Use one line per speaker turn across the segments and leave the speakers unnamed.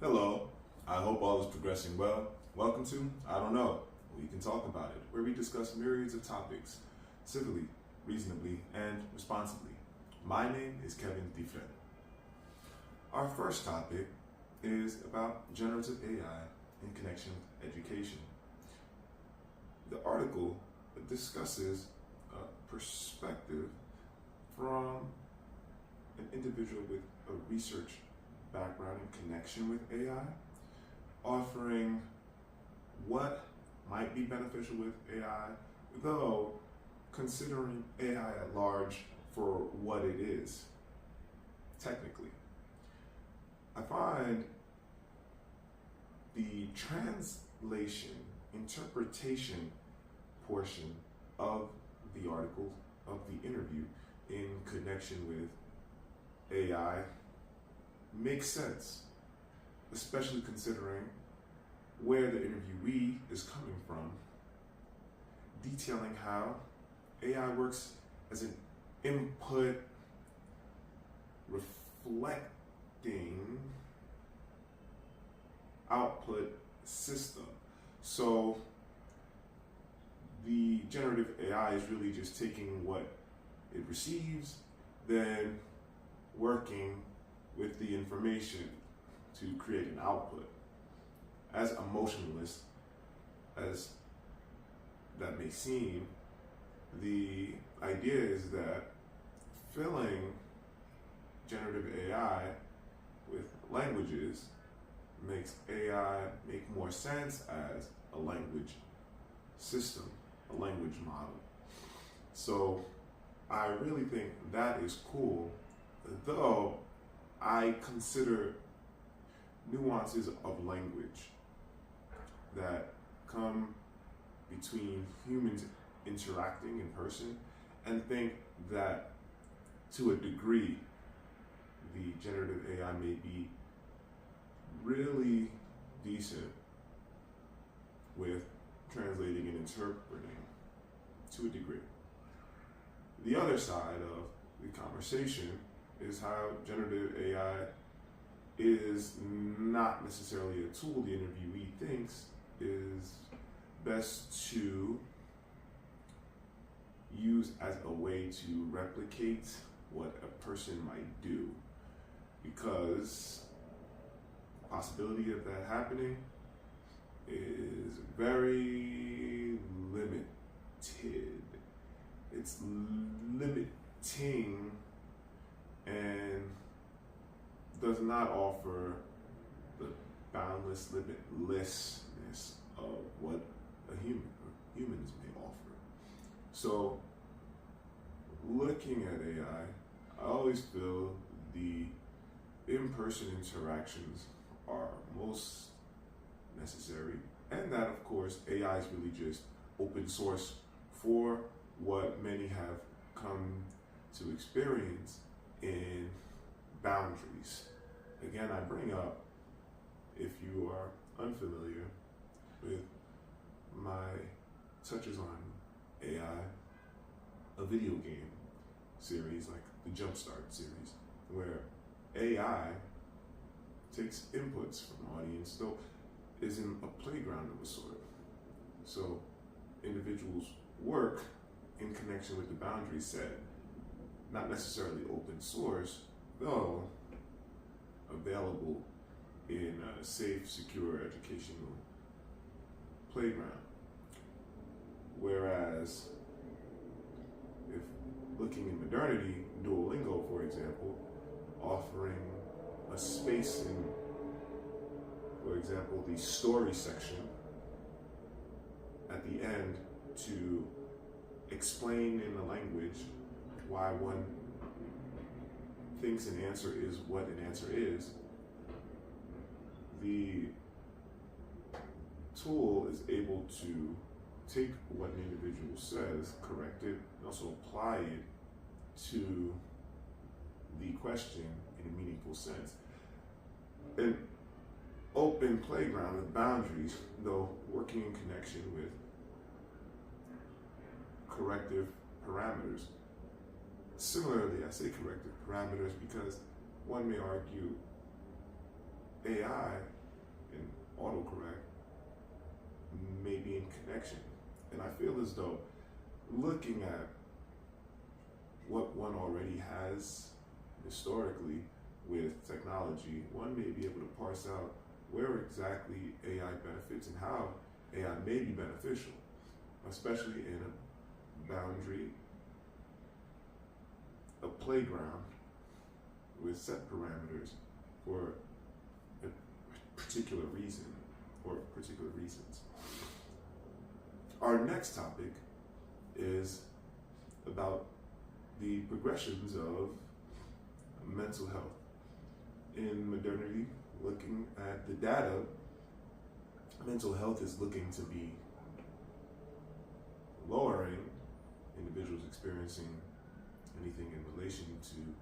Hello, I hope all is progressing well. Welcome to I Don't Know, We Can Talk About It, where we discuss myriads of topics, civilly, reasonably, and responsibly. My name is Kevin Dufresne. Our first topic is about generative AI in connection with education. The article discusses a perspective from an individual with a research background in connection with AI, offering what might be beneficial with AI, though considering AI at large for what it is, technically. I find the translation, interpretation portion of the article, of the interview, in connection with AI makes sense, especially considering where the interviewee is coming from, detailing how AI works as an input reflecting output system. So the generative AI is really just taking what it receives, then working with the information to create an output. As emotionless as that may seem, the idea is that filling generative AI with languages makes AI make more sense as a language system, a language model. So I really think that is cool, though I consider nuances of language that come between humans interacting in person, and think that to a degree the generative AI may be really decent with translating and interpreting to a degree. The other side of the conversation is how generative AI is not necessarily a tool the interviewee thinks is best to use as a way to replicate what a person might do, because the possibility of that happening is very limited. It's limiting and does not offer the boundless limitlessness of what humans may offer. So looking at AI, I always feel the in-person interactions are most necessary, and that of course AI is really just open source for what many have come to experience in boundaries. Again, I bring up, if you are unfamiliar with my touches on AI, a video game series like the Jumpstart series, where AI takes inputs from the audience, though is in a playground of a sort. So individuals work in connection with the boundary set, not necessarily open source, though available in a safe, secure educational playground. Whereas, if looking in modernity, Duolingo, for example, offering a space in, for example, the story section at the end to explain in the language why one thinks an answer is what an answer is, the tool is able to take what an individual says, correct it, and also apply it to the question in a meaningful sense. An open playground with boundaries, though working in connection with corrective parameters. Similarly, I say corrective parameters because one may argue AI connection. And I feel as though looking at what one already has historically with technology, one may be able to parse out where exactly AI benefits and how AI may be beneficial, especially in a boundary, a playground with set parameters for a particular reason or particular reasons. Our next topic is about the progressions of mental health. In modernity, looking at the data, mental health is looking to be lowering individuals experiencing anything in relation to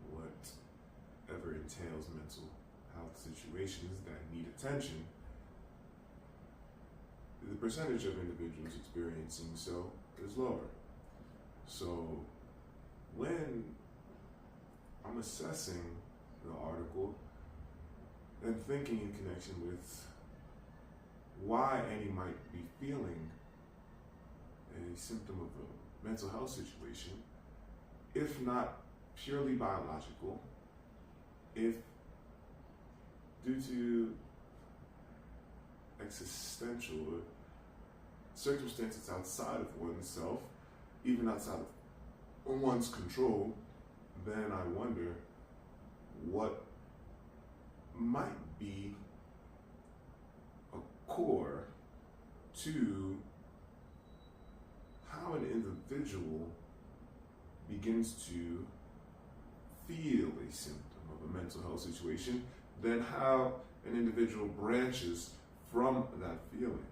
whatever entails mental health situations that need attention. The percentage of individuals experiencing so is lower. So when I'm assessing the article and thinking in connection with why any might be feeling a symptom of a mental health situation, if not purely biological, if due to existential circumstances outside of oneself, even outside of one's control, then I wonder what might be a core to how an individual begins to feel a symptom of a mental health situation, then how an individual branches from that feeling.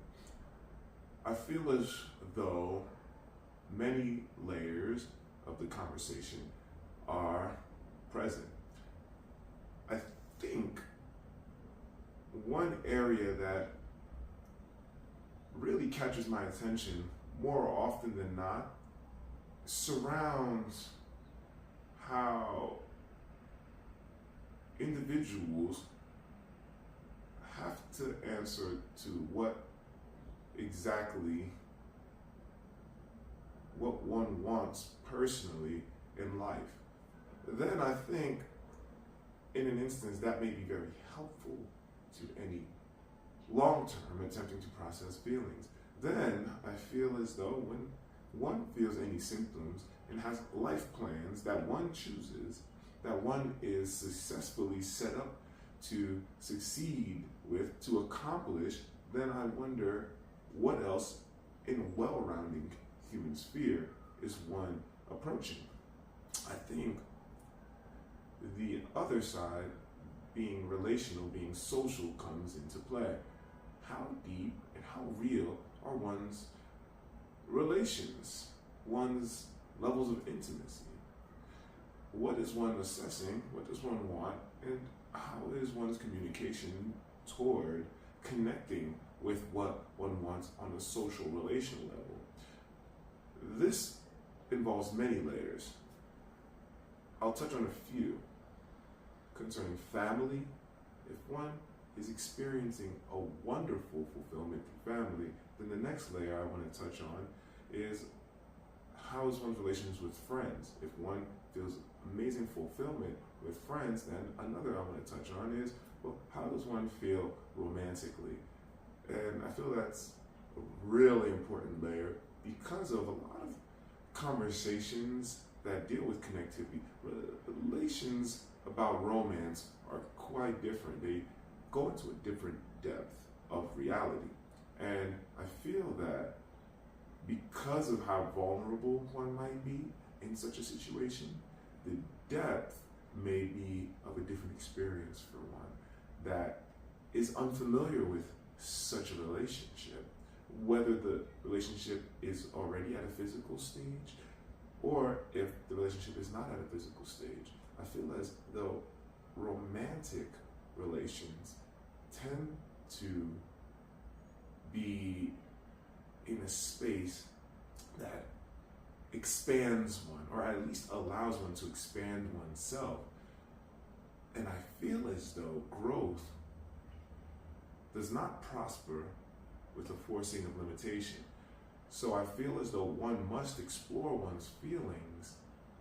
I feel as though many layers of the conversation are present. I think one area that really catches my attention more often than not surrounds how individuals have to answer to what one wants personally in life. Then I think in an instance that may be very helpful to any long-term attempting to process feelings. Then I feel as though when one feels any symptoms and has life plans that one chooses, that one is successfully set up to succeed with, to accomplish, then I wonder what else in a well-rounding human sphere is one approaching. I think the other side, being relational, being social, comes into play. How deep and how real are one's relations, one's levels of intimacy? What is one assessing? What does one want? And how is one's communication toward connecting with what one wants on a social relational level? This involves many layers. I'll touch on a few. Concerning family, if one is experiencing a wonderful fulfillment through family, then the next layer I want to touch on is how is one's relations with friends? If one feels amazing fulfillment with friends, then another I want to touch on is, well, how does one feel romantically? And I feel that's a really important layer because of a lot of conversations that deal with connectivity. Relations about romance are quite different. They go into a different depth of reality. And I feel that because of how vulnerable one might be in such a situation, the depth may be of a different experience for one that is unfamiliar with such a relationship, whether the relationship is already at a physical stage or if the relationship is not at a physical stage. I feel as though romantic relations tend to be in a space that expands one, or at least allows one to expand oneself. And I feel as though growth does not prosper with a forcing of limitation. So I feel as though one must explore one's feelings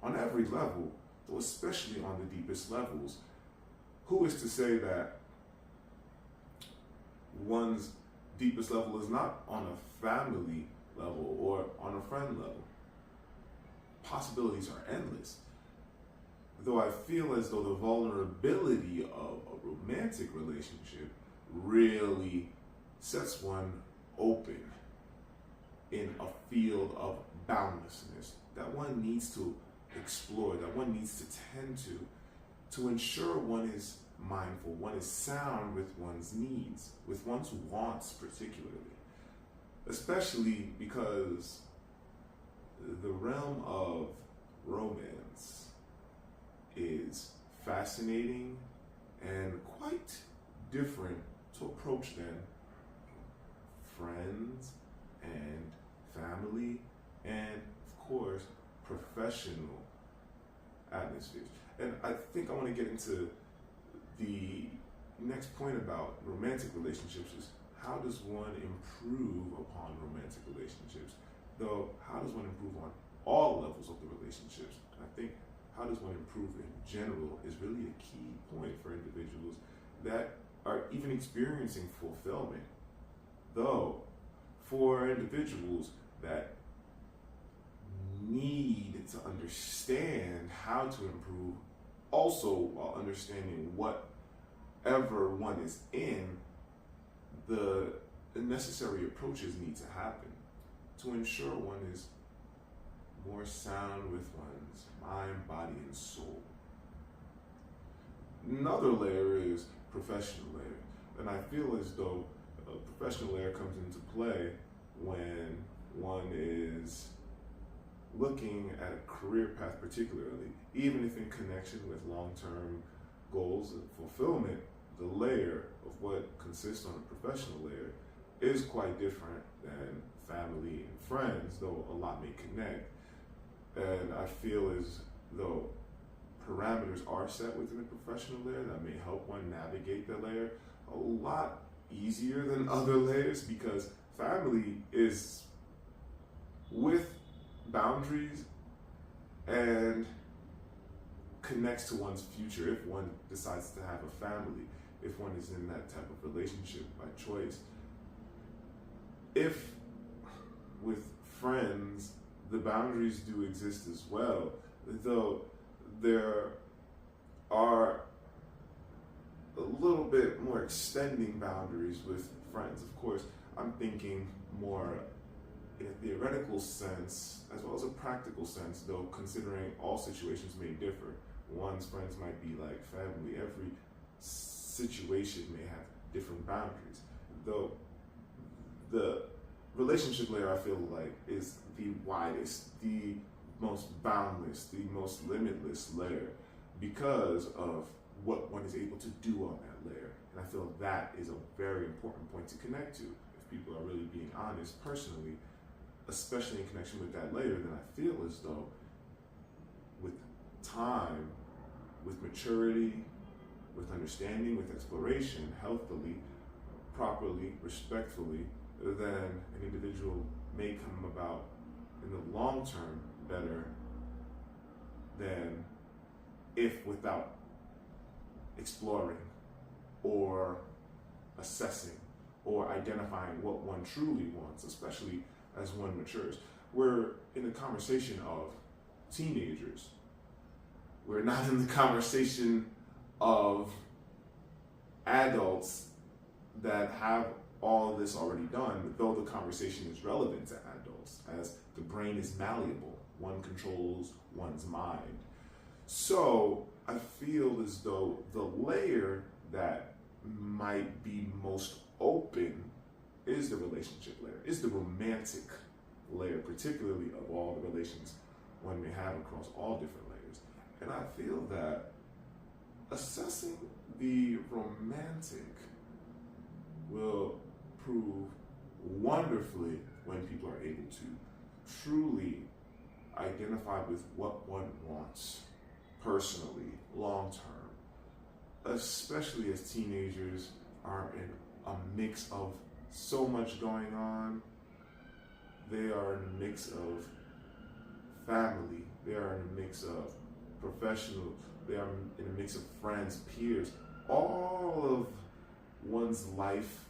on every level, though especially on the deepest levels. Who is to say that one's deepest level is not on a family level or on a friend level? Possibilities are endless. Though I feel as though the vulnerability of a romantic relationship really sets one open in a field of boundlessness that one needs to explore, that one needs to tend to ensure one is mindful, one is sound with one's needs, with one's wants particularly. Especially because the realm of romance is fascinating and quite different to approach than friends and family and, of course, professional atmospheres. And I think I want to get into the next point about romantic relationships is how does one improve upon romantic relationships? Though, how does one improve on all levels of the relationships? I think how does one improve in general is really a key point for individuals that are even experiencing fulfillment. Though, for individuals that need to understand how to improve, also while understanding whatever one is in, the necessary approaches need to happen to ensure one is more sound with one's mind, body, and soul. Another layer is professional layer, and I feel as though a professional layer comes into play when one is looking at a career path particularly, even if in connection with long-term goals and fulfillment, the layer of what consists on a professional layer is quite different than family and friends, though a lot may connect. And I feel as though parameters are set within a professional layer that may help one navigate the layer a lot easier than other layers, because family is with boundaries and connects to one's future if one decides to have a family, if one is in that type of relationship by choice. If with friends, the boundaries do exist as well, though there are a little bit more extending boundaries with friends. Of course, I'm thinking more in a theoretical sense as well as a practical sense, though considering all situations may differ. One's friends might be like family. Every situation may have different boundaries, though the relationship layer, I feel like, is the widest, the most boundless, the most limitless layer because of what one is able to do on that layer. And I feel that is a very important point to connect to. If people are really being honest personally, especially in connection with that layer, then I feel as though with time, with maturity, with understanding, with exploration, healthily, properly, respectfully, then an individual may come about in the long term better than if without exploring or assessing or identifying what one truly wants, especially as one matures. We're in a conversation of teenagers. We're not in the conversation of adults that have all this already done, though the conversation is relevant to adults, as the brain is malleable. One controls one's mind. So I feel as though the layer that might be most open is the relationship layer, is the romantic layer, particularly of all the relations one may have across all different layers. And I feel that assessing the romantic will prove wonderfully when people are able to truly identify with what one wants personally, long term, especially as teenagers are in a mix of so much going on. They are in a mix of family, they are in a mix of professional, they are in a mix of friends, peers, all of one's life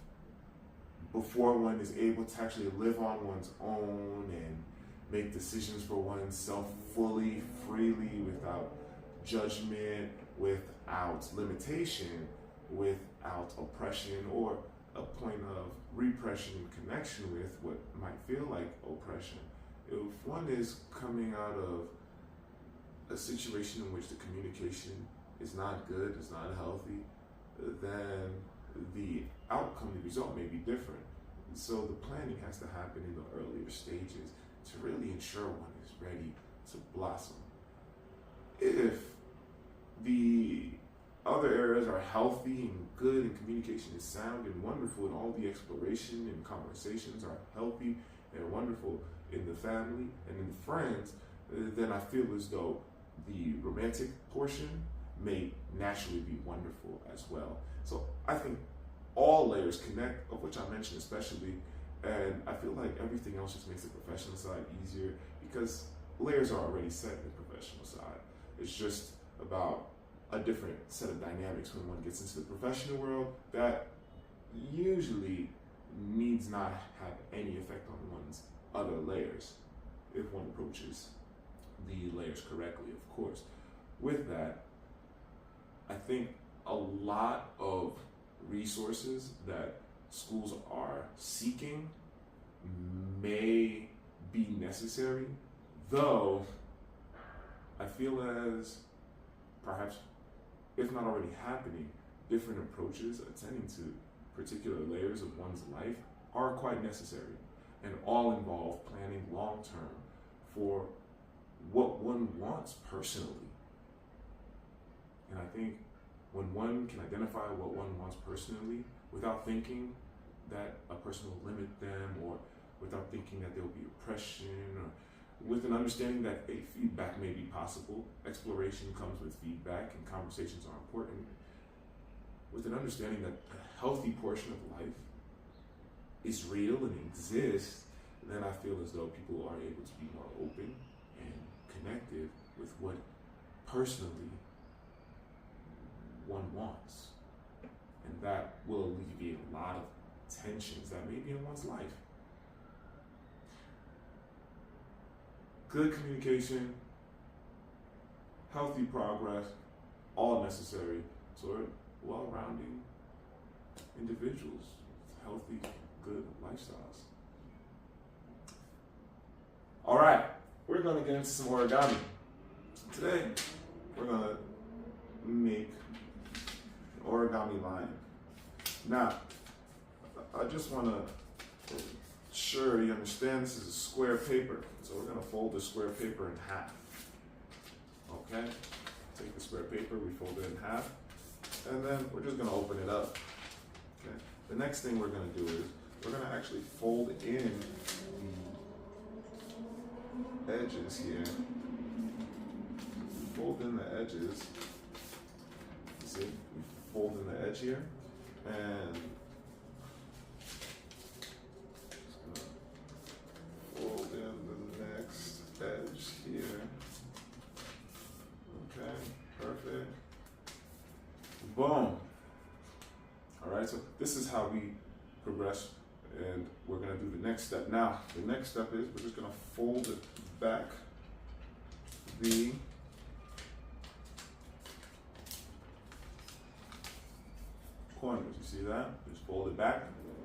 before one is able to actually live on one's own and make decisions for oneself fully, freely, without judgment, without limitation, without oppression, or a point of repression in connection with what might feel like oppression. If one is coming out of a situation in which the communication is not good, is not healthy, then the outcome, the result may be different. So the planning has to happen in the earlier stages to really ensure one is ready to blossom. If the other areas are healthy and good and communication is sound and wonderful and all the exploration and conversations are healthy and wonderful in the family and in friends, then I feel as though the romantic portion may naturally be wonderful as well. So I think all layers connect, of which I mentioned especially, and I feel like everything else just makes the professional side easier because layers are already set in the professional side. It's just about a different set of dynamics when one gets into the professional world that usually needs not have any effect on one's other layers if one approaches the layers correctly, of course. With that, I think a lot of resources that schools are seeking may be necessary, though I feel as perhaps, if not already happening, different approaches attending to particular layers of one's life are quite necessary and all involve planning long term for what one wants personally. And I think when one can identify what one wants personally without thinking that a person will limit them, or without thinking that there will be oppression, or with an understanding that a feedback may be possible, exploration comes with feedback and conversations are important, with an understanding that a healthy portion of life is real and exists, then I feel as though people are able to be more open and connected with what personally one wants. And that will alleviate a lot of tensions that may be in one's life. Good communication, healthy progress, all necessary toward well-rounding individuals with healthy, good lifestyles. All right, we're gonna get into some origami. Today, we're gonna make an origami line. Now, I just wanna sure you understand this is a square paper. So we're gonna fold the square paper in half. Okay? Take the square paper, we fold it in half, and then we're just gonna open it up. Okay? The next thing we're gonna do is we're gonna actually fold in the edges here. Fold in the edges. See? We fold in the edge here, and fold in the next edge here. Okay, perfect. Boom. All right, so this is how we progress, and we're gonna do the next step. Now, the next step is we're just gonna fold it back the corners. You see that? Just fold it back.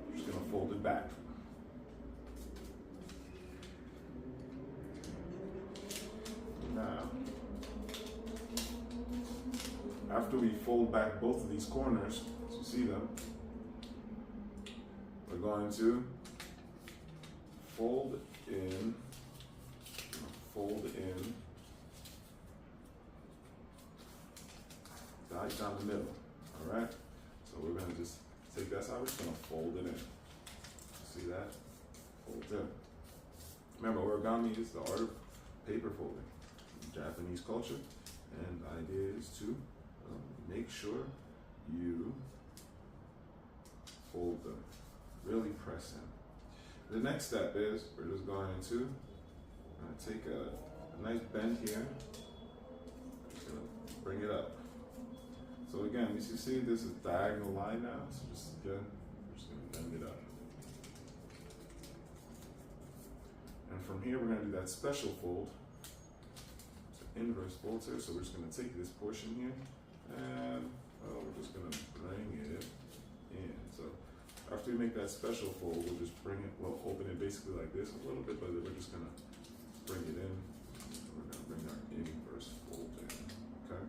We're just gonna fold it back. Now, after we fold back both of these corners, as you see them, we're going to fold in right down the middle. All right? So we're going to just take that side, we're just going to fold it in. See that? Fold it in. Remember, origami is the art of paper folding. Japanese culture, and the idea is to make sure you fold them really press in. The next step is we're just going to take a nice bend here. Just gonna bring it up. So again, you see this is a diagonal line now. So just again, we're just gonna bend it up. And from here, we're gonna do that special fold. Inverse folds here, so we're just going to take this portion here and we're just going to bring it in. So after we make that special fold, we'll just bring it, we'll open it basically like this a little bit, but then we're just going to bring it in. We're going to bring our inverse fold in, okay?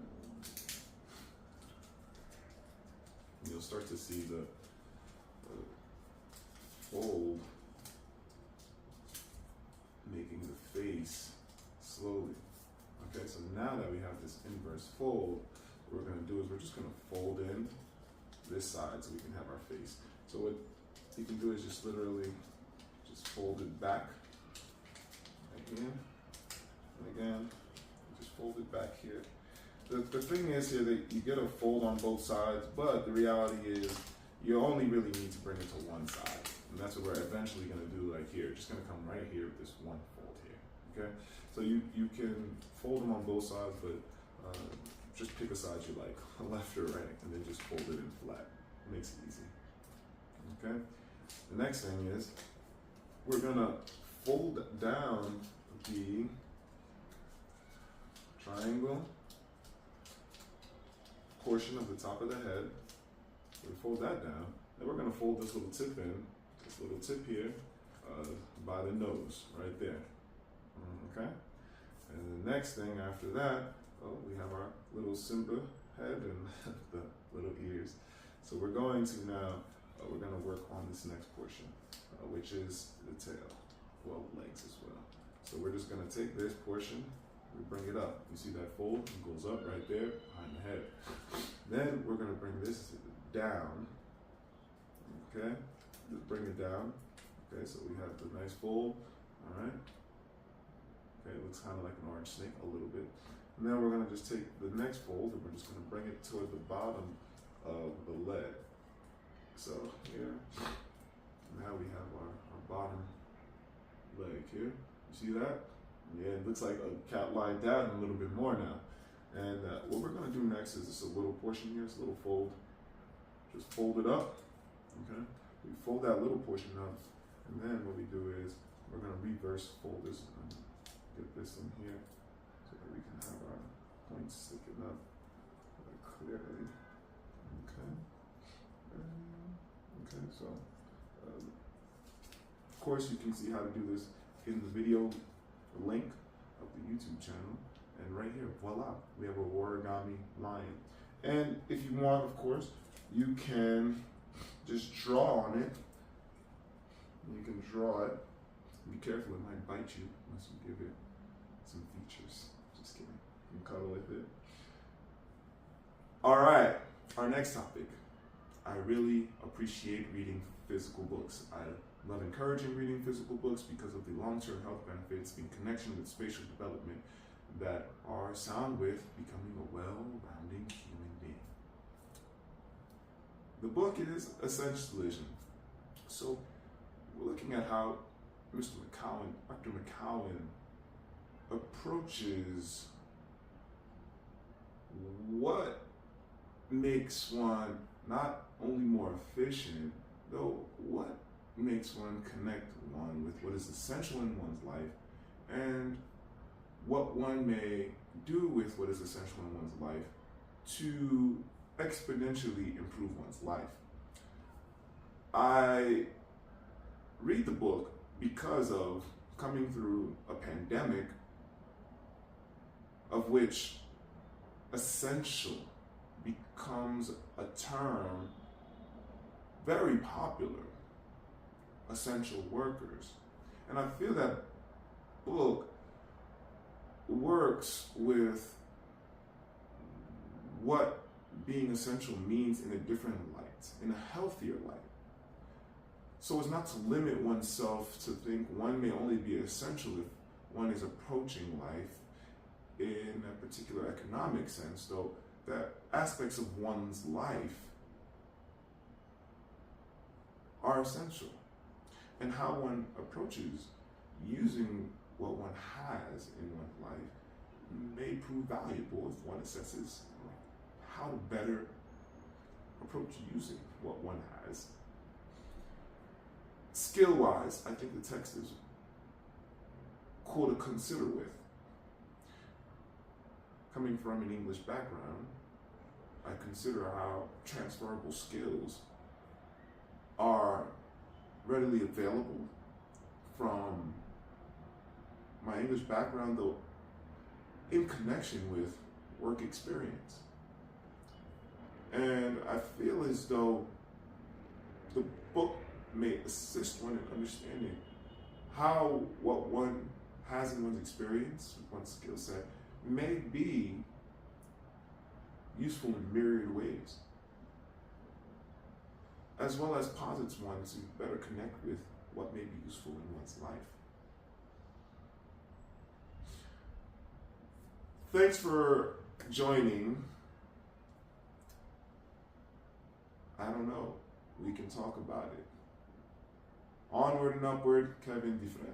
And you'll start to see the fold making the face slowly. Okay, so now that we have this inverse fold, what we're going to do is we're just going to fold in this side so we can have our face. So what you can do is just literally just fold it back right here. And again, just fold it back here. The thing is here that you get a fold on both sides, but the reality is you only really need to bring it to one side. And that's what we're eventually going to do like here. Just going to come right here with this one fold here, okay? So you can fold them on both sides, but just pick a side you like, left or right, and then just fold it in flat. It makes it easy, okay? The next thing is we're gonna fold down the triangle portion of the top of the head. We fold that down. Then we're gonna fold this little tip in, this little tip here, by the nose, right there, okay? And the next thing after that, we have our little Simba head and the little ears. So we're going to now, we're going to work on this next portion, which is the tail, well, legs as well. So we're just going to take this portion, we bring it up. You see that fold? It goes up right there behind the head. Then we're going to bring this down, okay? Just bring it down. Okay, so we have the nice fold, all right? Okay, it looks kind of like an orange snake a little bit. And then we're going to just take the next fold and we're just going to bring it toward the bottom of the leg. So here, now we have our bottom leg here. You see that? Yeah, it looks like a cat lying down a little bit more now. And what we're going to do next is this a little portion here, this little fold. Just fold it up, okay? We fold that little portion up, and then what we do is we're going to reverse fold this and get this in here so that we can have our points sticking up clearly. Okay. Okay, so of course you can see how to do this in the video link of the YouTube channel. And right here, voila, we have a origami lion. And if you want, of course, you can just draw on it. You can draw it. Be careful, it might bite you unless you give it some features. Just kidding. You can cuddle with it. All right, our next topic. I really appreciate reading physical books. I love encouraging reading physical books because of the long-term health benefits in connection with spatial development that are sound with becoming a well-rounded human being. The book is Essentialism. So we're looking at how Dr. McCowan approaches what makes one not only more efficient, though what makes one connect one with what is essential in one's life and what one may do with what is essential in one's life to exponentially improve one's life. I read the book because of coming through a pandemic of which essential becomes a term very popular, essential workers. And I feel that book works with what being essential means in a different light, in a healthier light. So as not to limit oneself to think one may only be essential if one is approaching life in a particular economic sense, though that aspects of one's life are are essential, and how one approaches using what one has in one's life may prove valuable if one assesses how to better approach using what one has. Skill-wise, I think the text is cool to consider with. Coming from an English background, I consider how transferable skills are readily available from my English background, though in connection with work experience. And I feel as though the book may assist one in understanding how what one has in one's experience, one's skill set, may be useful in myriad ways, as well as posits one to better connect with what may be useful in one's life. Thanks for joining. I don't know. We can talk about it. Onward and Upward, Kevin Dufresne.